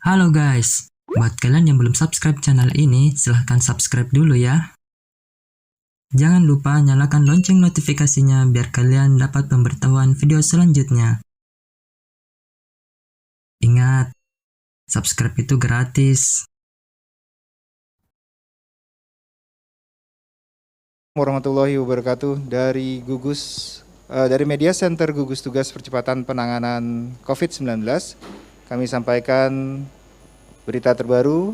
Halo guys, buat kalian yang belum subscribe channel ini, silahkan subscribe dulu ya. Jangan lupa nyalakan lonceng notifikasinya biar kalian dapat pemberitahuan video selanjutnya. Ingat, subscribe itu gratis. Warahmatullahi wabarakatuh dari dari Media Center Gugus Tugas Percepatan Penanganan COVID-19. Kami sampaikan berita terbaru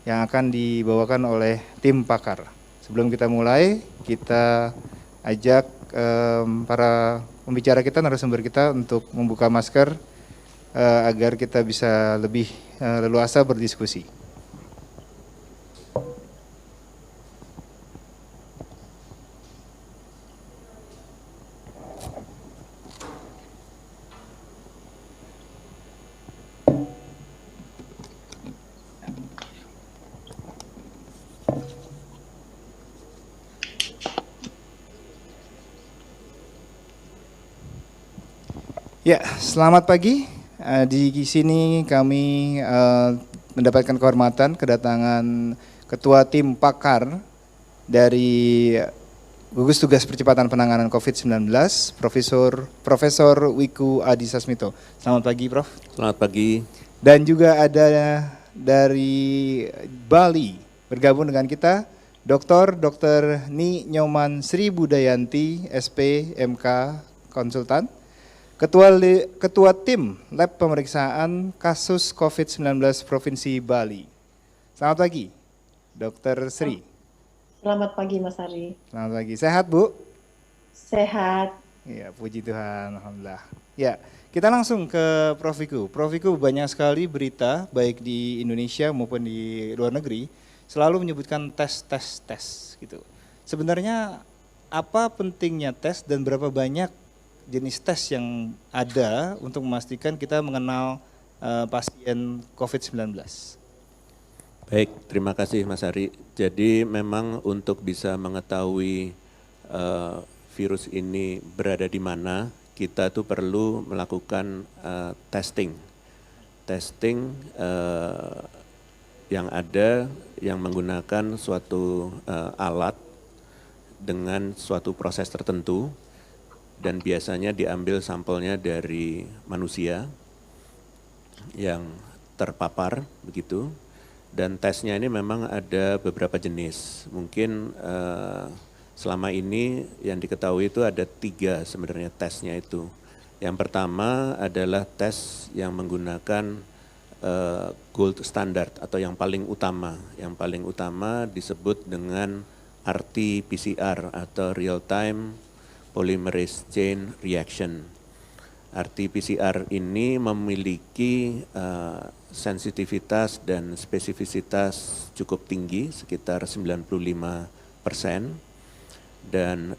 yang akan dibawakan oleh tim pakar. Sebelum kita mulai, kita ajak para pembicara kita, narasumber kita untuk membuka masker agar kita bisa lebih leluasa berdiskusi. Ya, selamat pagi. Di sini kami mendapatkan kehormatan kedatangan Ketua Tim Pakar dari Gugus Tugas Percepatan Penanganan COVID-19, Profesor Wiku Adhisa Smito. Selamat pagi, Prof. Selamat pagi. Dan juga ada dari Bali bergabung dengan kita Dr. Ni Nyoman Sri Budayanti, SP, MK, Konsultan. Ketua Tim Lab Pemeriksaan Kasus COVID-19 Provinsi Bali. Selamat pagi, Dr. Sri. Selamat pagi, Mas Ari. Selamat pagi. Sehat, Bu? Sehat. Ya, puji Tuhan, alhamdulillah. Ya, kita langsung ke Prof. Wiku. Prof. Wiku, banyak sekali berita baik di Indonesia maupun di luar negeri selalu menyebutkan tes gitu. Sebenarnya apa pentingnya tes dan berapa banyak jenis tes yang ada untuk memastikan kita mengenal pasien COVID-19? Baik, terima kasih Mas Ari. Jadi memang untuk bisa mengetahui virus ini berada di mana, kita tuh perlu melakukan testing. Testing yang ada yang menggunakan suatu alat dengan suatu proses tertentu, dan biasanya diambil sampelnya dari manusia yang terpapar begitu, dan tesnya ini memang ada beberapa jenis. Mungkin selama ini yang diketahui itu ada 3 sebenarnya tesnya itu. Yang pertama adalah tes yang menggunakan gold standard atau yang paling utama. Yang paling utama disebut dengan RT-PCR atau real time polymerase chain reaction. RT-PCR ini memiliki sensitivitas dan spesifisitas cukup tinggi, sekitar 95%, dan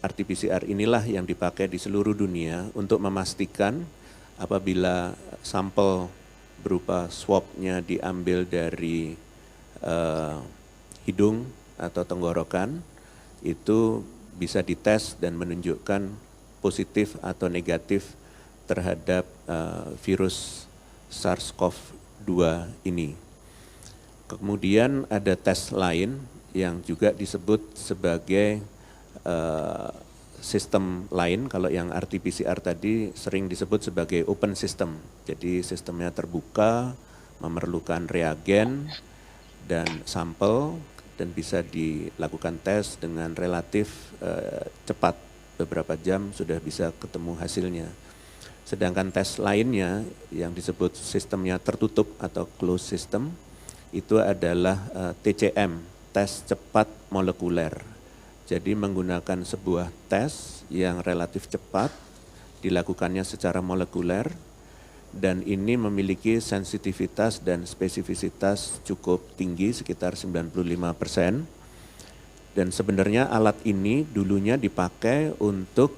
RT-PCR inilah yang dipakai di seluruh dunia untuk memastikan apabila sampel berupa swab-nya diambil dari hidung atau tenggorokan, itu bisa dites dan menunjukkan positif atau negatif terhadap virus SARS-CoV-2 ini. Kemudian ada tes lain yang juga disebut sebagai sistem lain. Kalau yang RT-PCR tadi sering disebut sebagai open system. Jadi sistemnya terbuka, memerlukan reagen dan sampel, dan bisa dilakukan tes dengan relatif cepat, beberapa jam sudah bisa ketemu hasilnya. Sedangkan tes lainnya yang disebut sistemnya tertutup atau closed system, itu adalah TCM, tes cepat molekuler. Jadi menggunakan sebuah tes yang relatif cepat, dilakukannya secara molekuler, dan ini memiliki sensitivitas dan spesifisitas cukup tinggi, sekitar 95%. Dan sebenarnya alat ini dulunya dipakai untuk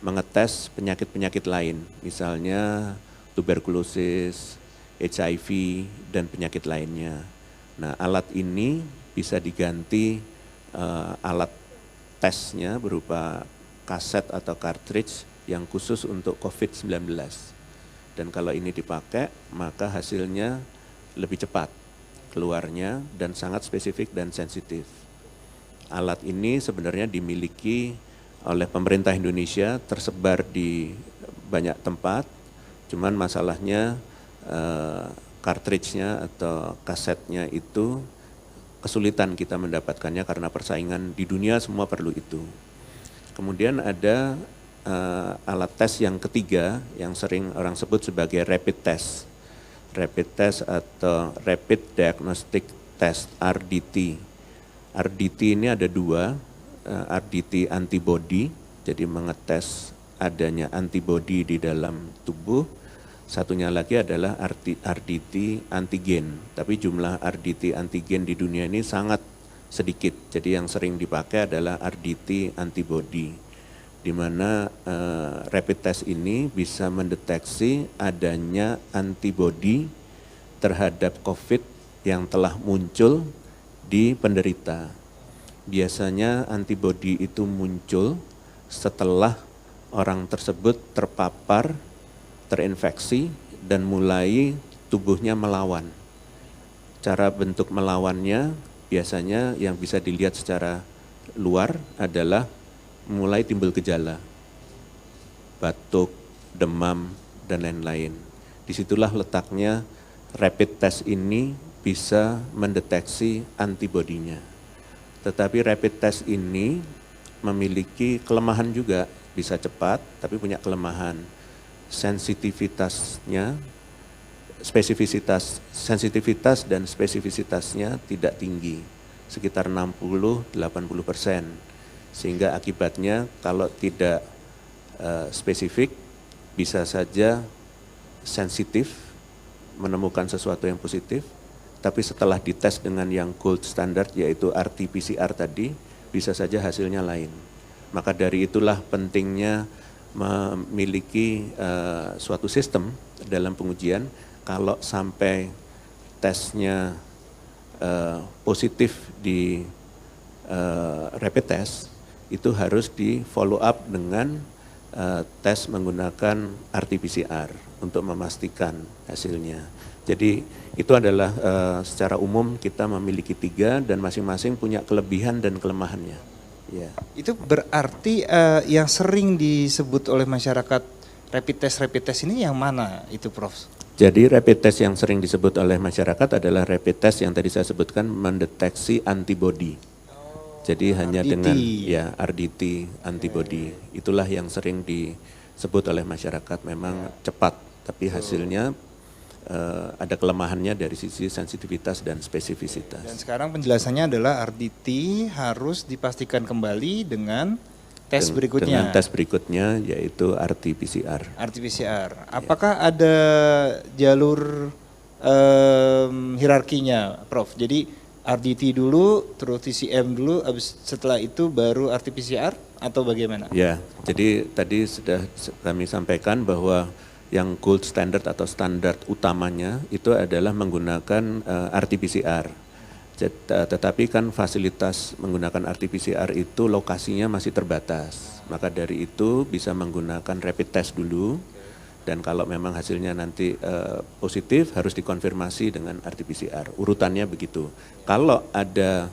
mengetes penyakit-penyakit lain, misalnya tuberkulosis, HIV, dan penyakit lainnya. Nah, alat ini bisa diganti alat tesnya berupa kaset atau cartridge yang khusus untuk COVID-19. Dan kalau ini dipakai, maka hasilnya lebih cepat keluarnya dan sangat spesifik dan sensitif. Alat ini sebenarnya dimiliki oleh pemerintah Indonesia, tersebar di banyak tempat, cuman masalahnya cartridge-nya atau kasetnya itu kesulitan kita mendapatkannya karena persaingan di dunia semua perlu itu. Kemudian ada alat tes yang ketiga yang sering orang sebut sebagai rapid test. Rapid test atau Rapid Diagnostic Test, RDT. RDT ini ada dua, RDT antibody, jadi mengetes adanya antibody di dalam tubuh. Satunya lagi adalah RDT antigen, tapi jumlah RDT antigen di dunia ini sangat sedikit. Jadi yang sering dipakai adalah RDT antibody, di mana rapid test ini bisa mendeteksi adanya antibody terhadap COVID yang telah muncul di penderita. Biasanya antibodi itu muncul setelah orang tersebut terpapar, terinfeksi, dan mulai tubuhnya melawan. Cara bentuk melawannya biasanya yang bisa dilihat secara luar adalah mulai timbul gejala, batuk, demam, dan lain-lain. Disitulah letaknya rapid test ini bisa mendeteksi antibodinya. Tetapi rapid test ini memiliki kelemahan juga, bisa cepat tapi punya kelemahan. Sensitivitas dan spesifisitasnya tidak tinggi, sekitar 60-80%. Sehingga akibatnya kalau tidak spesifik bisa saja sensitif menemukan sesuatu yang positif, tapi setelah dites dengan yang gold standard yaitu RT-PCR tadi, bisa saja hasilnya lain. Maka dari itulah pentingnya memiliki suatu sistem dalam pengujian. Kalau sampai tesnya positif di rapid test, itu harus di follow up dengan tes menggunakan RT-PCR untuk memastikan hasilnya. Jadi itu adalah secara umum kita memiliki 3 dan masing-masing punya kelebihan dan kelemahannya. Ya. Itu berarti yang sering disebut oleh masyarakat rapid test ini yang mana itu, Prof? Jadi rapid test yang sering disebut oleh masyarakat adalah rapid test yang tadi saya sebutkan mendeteksi antibody. Jadi hanya RDT. dengan RDT antibody, itulah yang sering disebut oleh masyarakat, memang cepat, tapi hasilnya ada kelemahannya dari sisi sensitivitas dan spesifisitas. Dan sekarang penjelasannya adalah RDT harus dipastikan kembali dengan tes berikutnya. Dengan tes berikutnya yaitu RT-PCR. RT-PCR. Apakah ada jalur hierarkinya, Prof? Jadi RDT dulu, terus TCM dulu, setelah itu baru RT-PCR atau bagaimana? Ya, jadi tadi sudah kami sampaikan bahwa yang gold standard atau standar utamanya itu adalah menggunakan RT-PCR. Tetapi kan fasilitas menggunakan RT-PCR itu lokasinya masih terbatas. Maka dari itu bisa menggunakan rapid test dulu, dan kalau memang hasilnya nanti positif harus dikonfirmasi dengan RT-PCR. Urutannya begitu. Kalau ada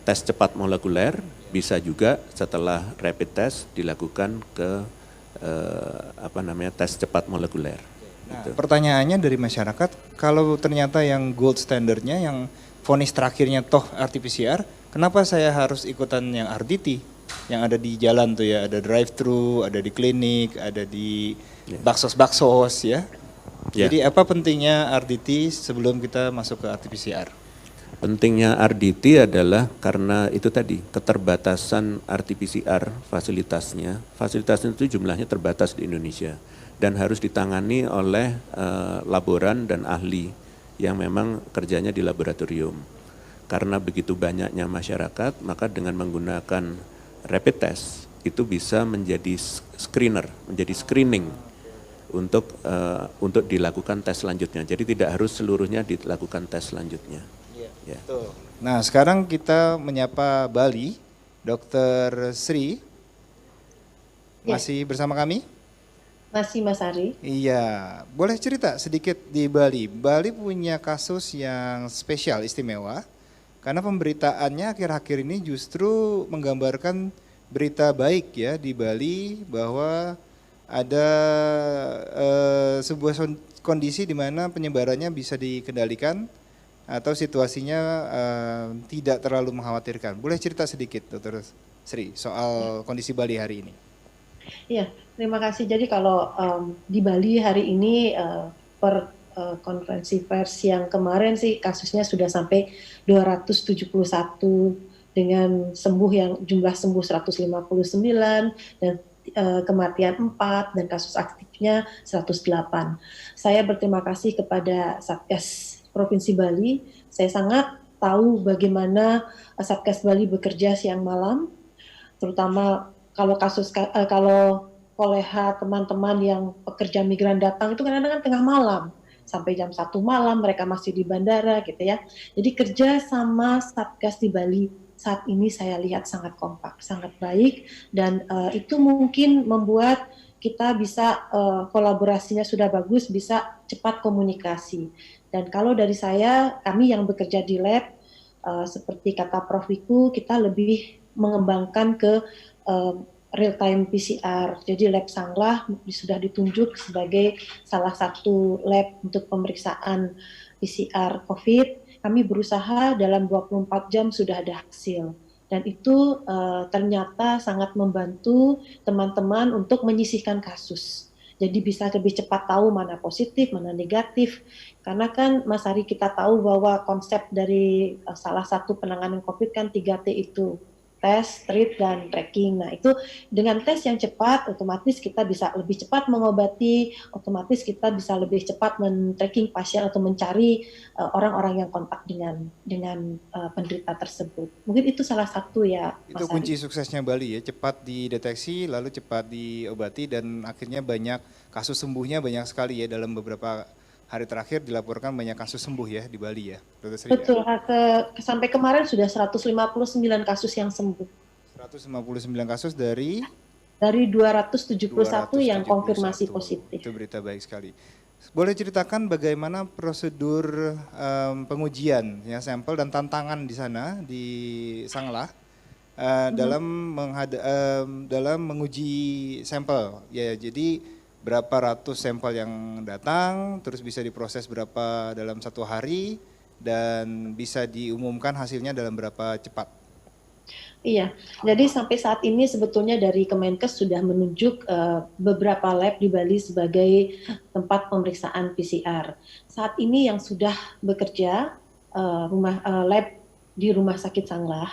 tes cepat molekuler, bisa juga setelah rapid test dilakukan ke tes cepat molekuler. Nah, Gitu. pertanyaannya dari masyarakat, kalau ternyata yang gold standardnya, yang vonis terakhirnya toh RT-PCR, kenapa saya harus ikutan yang RDT? Yang ada di jalan tuh ya, ada drive-thru, ada di klinik, ada di baksos-baksos ya. Jadi apa pentingnya RDT sebelum kita masuk ke RT-PCR? Pentingnya RDT adalah karena itu tadi, keterbatasan RT-PCR fasilitasnya. Fasilitasnya itu jumlahnya terbatas di Indonesia dan harus ditangani oleh laboran dan ahli yang memang kerjanya di laboratorium. Karena begitu banyaknya masyarakat, maka dengan menggunakan rapid test itu bisa menjadi screener, menjadi screening untuk dilakukan tes selanjutnya. Jadi tidak harus seluruhnya dilakukan tes selanjutnya. Ya. Nah, sekarang kita menyapa Bali, Dr. Sri. Ya. Masih bersama kami? Masih Mas Ari. Iya, boleh cerita sedikit di Bali. Bali punya kasus yang spesial, istimewa, karena pemberitaannya akhir-akhir ini justru menggambarkan berita baik ya di Bali bahwa ada sebuah kondisi di mana penyebarannya bisa dikendalikan atau situasinya tidak terlalu mengkhawatirkan. Boleh cerita sedikit, Dokter Sri, soal kondisi Bali hari ini? Iya, terima kasih. Jadi kalau di Bali hari ini per konferensi pers yang kemarin sih kasusnya sudah sampai 271 dengan jumlah sembuh 159 dan kematian 4 dan kasus aktifnya 108. Saya berterima kasih kepada Satgas Provinsi Bali. Saya sangat tahu bagaimana Satgas Bali bekerja siang malam, terutama kalau koleha teman-teman yang pekerja migran datang itu kadang-kadang tengah malam sampai jam 1 malam mereka masih di bandara gitu ya. Jadi kerja sama Satgas di Bali saat ini saya lihat sangat kompak, sangat baik, dan itu mungkin membuat kita bisa kolaborasinya sudah bagus, bisa cepat komunikasi. Dan kalau dari saya, kami yang bekerja di lab, seperti kata Prof. Wiku, kita lebih mengembangkan ke real time PCR. Jadi lab Sanglah sudah ditunjuk sebagai salah satu lab untuk pemeriksaan PCR COVID. Kami berusaha dalam 24 jam sudah ada hasil. Dan itu ternyata sangat membantu teman-teman untuk menyisihkan kasus. Jadi bisa lebih cepat tahu mana positif, mana negatif. Karena kan Mas Ari kita tahu bahwa konsep dari salah satu penanganan COVID kan 3T itu. Tes, treat, dan tracking. Nah itu dengan tes yang cepat, otomatis kita bisa lebih cepat mengobati, otomatis kita bisa lebih cepat men-tracking pasien atau mencari orang-orang yang kontak dengan penderita tersebut. Mungkin itu salah satu ya, Mas Itu kunci Ari. suksesnya Bali ya, cepat dideteksi, lalu cepat diobati, dan akhirnya banyak kasus sembuhnya banyak sekali ya dalam beberapa hari terakhir dilaporkan banyak kasus sembuh ya di Bali ya, Dokter Sri ya. Betul, sampai kemarin sudah 159 kasus yang sembuh. 159 kasus dari Dari 271 yang konfirmasi 271. positif. Itu berita baik sekali. Boleh ceritakan bagaimana prosedur pengujian ya sampel dan tantangan di sana di Sanglah dalam menguji sampel ya. Jadi berapa ratus sampel yang datang, terus bisa diproses berapa dalam satu hari, dan bisa diumumkan hasilnya dalam berapa cepat. Iya, jadi sampai saat ini sebetulnya dari Kemenkes sudah menunjuk beberapa lab di Bali sebagai tempat pemeriksaan PCR. Saat ini yang sudah bekerja lab di Rumah Sakit Sanglah,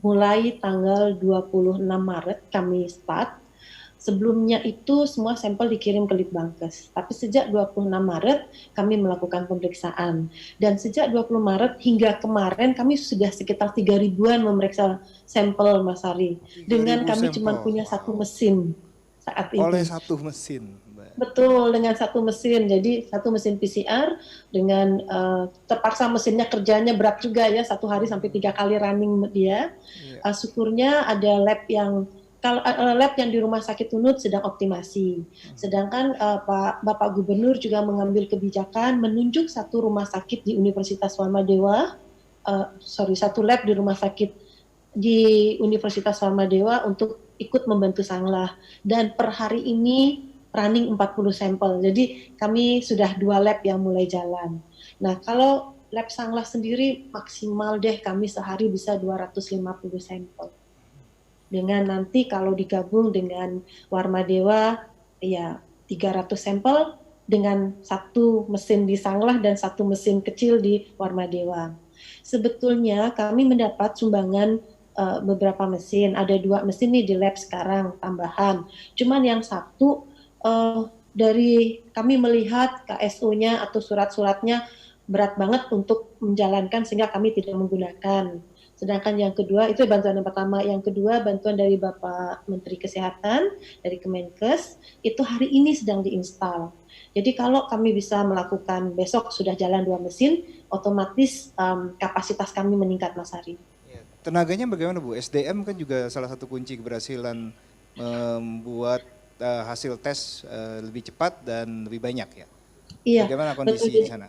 mulai tanggal 26 Maret kami start. Sebelumnya itu semua sampel dikirim ke Litbangkes. Tapi sejak 26 Maret kami melakukan pemeriksaan. Dan sejak 20 Maret hingga kemarin kami sudah sekitar 3.000-an memeriksa sampel, Mas Ari. Dengan 3.000 kami sampel. cuma punya satu mesin saat ini. Oleh satu mesin, Mbak. Betul, dengan satu mesin. Jadi satu mesin PCR dengan terpaksa mesinnya kerjanya berat juga ya, satu hari sampai 3 kali running dia. Syukurnya ada lab yang di Rumah Sakit Unut sedang optimasi. Sedangkan Bapak Gubernur juga mengambil kebijakan menunjuk satu rumah sakit di Universitas Warmadewa, satu lab di rumah sakit di Universitas Warmadewa untuk ikut membantu Sanglah. Dan per hari ini running 40 sampel. Jadi kami sudah 2 lab yang mulai jalan. Nah, kalau lab Sanglah sendiri maksimal deh kami sehari bisa 250 sampel. Dengan nanti kalau digabung dengan Warmadewa ya 300 sampel dengan satu mesin di Sanglah dan satu mesin kecil di Warmadewa. Sebetulnya kami mendapat sumbangan beberapa mesin, ada 2 mesin nih di lab sekarang tambahan. Cuman yang satu dari kami melihat KSO-nya atau surat-suratnya berat banget untuk menjalankan sehingga kami tidak menggunakan. Sedangkan yang kedua, itu bantuan yang pertama. Yang kedua, bantuan dari Bapak Menteri Kesehatan, dari Kemenkes, itu hari ini sedang diinstal. Jadi kalau kami bisa melakukan besok sudah jalan 2 mesin, otomatis kapasitas kami meningkat, Mas Ari. Tenaganya bagaimana Bu? SDM kan juga salah satu kunci keberhasilan membuat hasil tes lebih cepat dan lebih banyak ya. Iya, Bagaimana betul. kondisi di sana?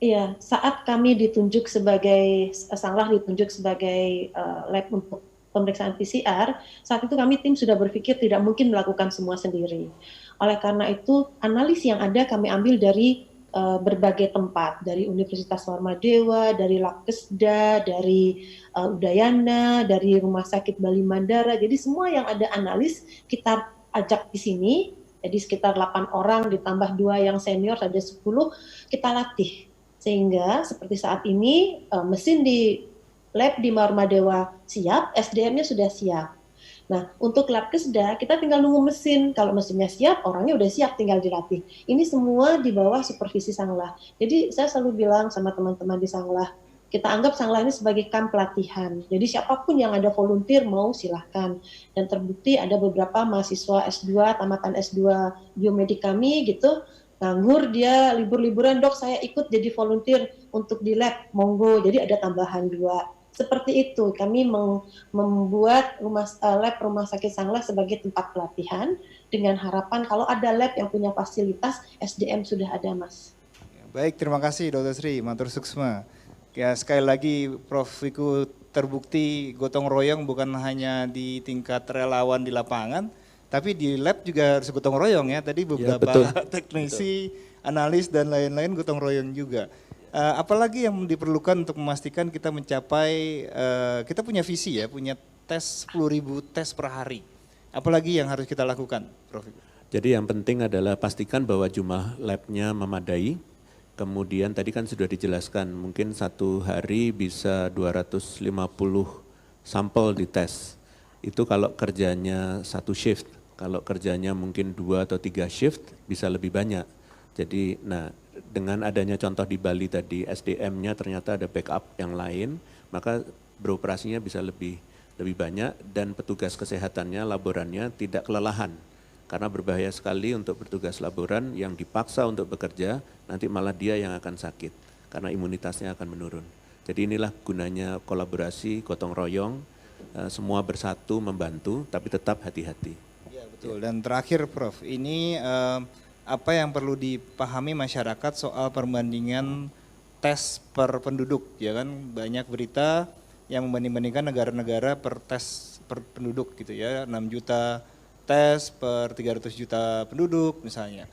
Iya, saat kami ditunjuk sebagai Sanglah ditunjuk sebagai lab untuk pemeriksaan PCR, saat itu kami tim sudah berpikir tidak mungkin melakukan semua sendiri. Oleh karena itu, analis yang ada kami ambil dari berbagai tempat, dari Universitas Warmadewa, dari Labkesda, dari Udayana, dari Rumah Sakit Bali Mandara. Jadi semua yang ada analis kita ajak di sini. Jadi sekitar 8 orang ditambah 2 yang senior ada 10 kita latih. Sehingga seperti saat ini mesin di lab di Warmadewa siap, SDM-nya sudah siap. Nah, untuk Labkesda kita tinggal nunggu mesin. Kalau mesinnya siap, orangnya udah siap, tinggal dilatih. Ini semua di bawah supervisi Sanglah. Jadi saya selalu bilang sama teman-teman di Sanglah, kita anggap Sanglah ini sebagai kamp pelatihan. Jadi siapapun yang ada volunteer mau silahkan. Dan terbukti ada beberapa mahasiswa S2, tamatan S2 biomedik kami gitu, nganggur dia libur-liburan, dok saya ikut jadi volunteer untuk di lab, monggo. Jadi ada tambahan 2. Seperti itu, kami membuat lab Rumah Sakit Sanglah sebagai tempat pelatihan dengan harapan kalau ada lab yang punya fasilitas, SDM sudah ada, Mas. Baik, terima kasih Dr. Sri, matur suksma. Ya, sekali lagi Prof Wiku terbukti gotong royong bukan hanya di tingkat relawan di lapangan, tapi di lab juga harus gotong royong ya. Tadi beberapa teknisi, analis dan lain-lain gotong royong juga. Apalagi yang diperlukan untuk memastikan kita mencapai, kita punya visi ya, punya tes 10.000 tes per hari. Apalagi yang harus kita lakukan, Prof? Jadi yang penting adalah pastikan bahwa jumlah labnya memadai. Kemudian tadi kan sudah dijelaskan, mungkin satu hari bisa 250 sampel dites. Itu kalau kerjanya satu shift. Kalau kerjanya mungkin 2 atau 3 shift bisa lebih banyak. Jadi nah dengan adanya contoh di Bali tadi SDM-nya ternyata ada backup yang lain, maka beroperasinya bisa lebih banyak dan petugas kesehatannya, laborannya tidak kelelahan. Karena berbahaya sekali untuk bertugas laboran yang dipaksa untuk bekerja, nanti malah dia yang akan sakit karena imunitasnya akan menurun. Jadi inilah gunanya kolaborasi, gotong royong, semua bersatu membantu tapi tetap hati-hati. Ya, betul. Dan terakhir Prof, ini apa yang perlu dipahami masyarakat soal perbandingan tes per penduduk, ya kan banyak berita yang membanding-bandingkan negara-negara per tes per penduduk gitu ya, 6 juta tes per 300 juta penduduk misalnya.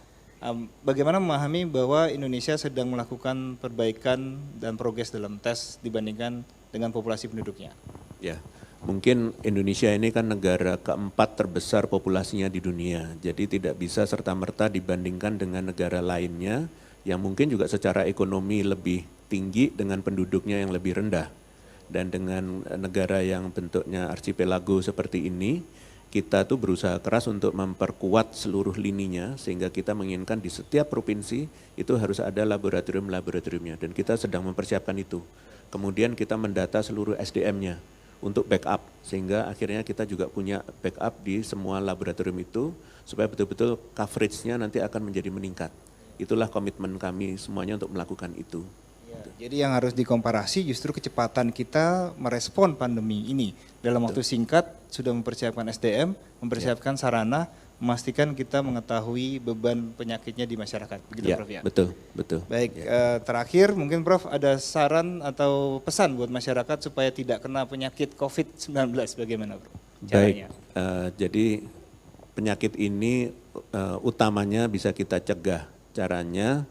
Bagaimana memahami bahwa Indonesia sedang melakukan perbaikan dan progres dalam tes dibandingkan dengan populasi penduduknya? Ya. Mungkin Indonesia ini kan negara keempat terbesar populasinya di dunia, jadi tidak bisa serta-merta dibandingkan dengan negara lainnya yang mungkin juga secara ekonomi lebih tinggi dengan penduduknya yang lebih rendah. Dan dengan negara yang bentuknya archipelago seperti ini, kita tuh berusaha keras untuk memperkuat seluruh lininya sehingga kita menginginkan di setiap provinsi itu harus ada laboratorium-laboratoriumnya dan kita sedang mempersiapkan itu. Kemudian kita mendata seluruh SDM-nya untuk backup sehingga akhirnya kita juga punya backup di semua laboratorium itu supaya betul-betul coverage-nya nanti akan menjadi meningkat. Itulah komitmen kami semuanya untuk melakukan itu. Jadi yang harus dikomparasi justru kecepatan kita merespon pandemi ini. Dalam waktu singkat sudah mempersiapkan SDM, mempersiapkan sarana, memastikan kita mengetahui beban penyakitnya di masyarakat. Begitu Ya, Prof ya? betul, betul. Baik, terakhir mungkin Prof ada saran atau pesan buat masyarakat supaya tidak kena penyakit COVID-19, bagaimana Prof? Caranya? Baik, jadi penyakit ini utamanya bisa kita cegah. Caranya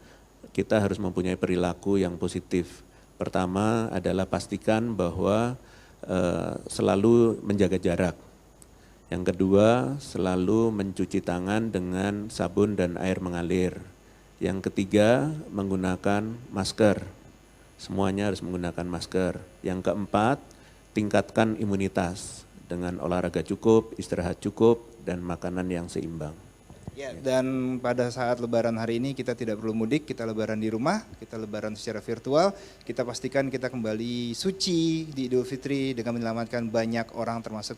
kita harus mempunyai perilaku yang positif. Pertama adalah pastikan bahwa selalu menjaga jarak. Yang kedua, selalu mencuci tangan dengan sabun dan air mengalir. Yang ketiga, menggunakan masker. Semuanya harus menggunakan masker. Yang keempat, tingkatkan imunitas dengan olahraga cukup, istirahat cukup, dan makanan yang seimbang. Ya, dan pada saat lebaran hari ini kita tidak perlu mudik, kita lebaran di rumah, kita lebaran secara virtual, kita pastikan kita kembali suci di Idul Fitri dengan menyelamatkan banyak orang termasuk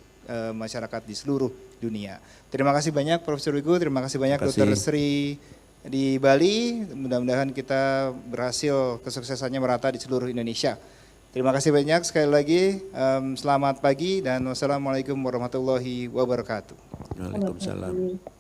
masyarakat di seluruh dunia. Terima kasih banyak Profesor Wiku, terima kasih banyak Dr. Sri di Bali, mudah-mudahan kita berhasil kesuksesannya merata di seluruh Indonesia. Terima kasih banyak sekali lagi, selamat pagi dan wassalamualaikum warahmatullahi wabarakatuh. Waalaikumsalam.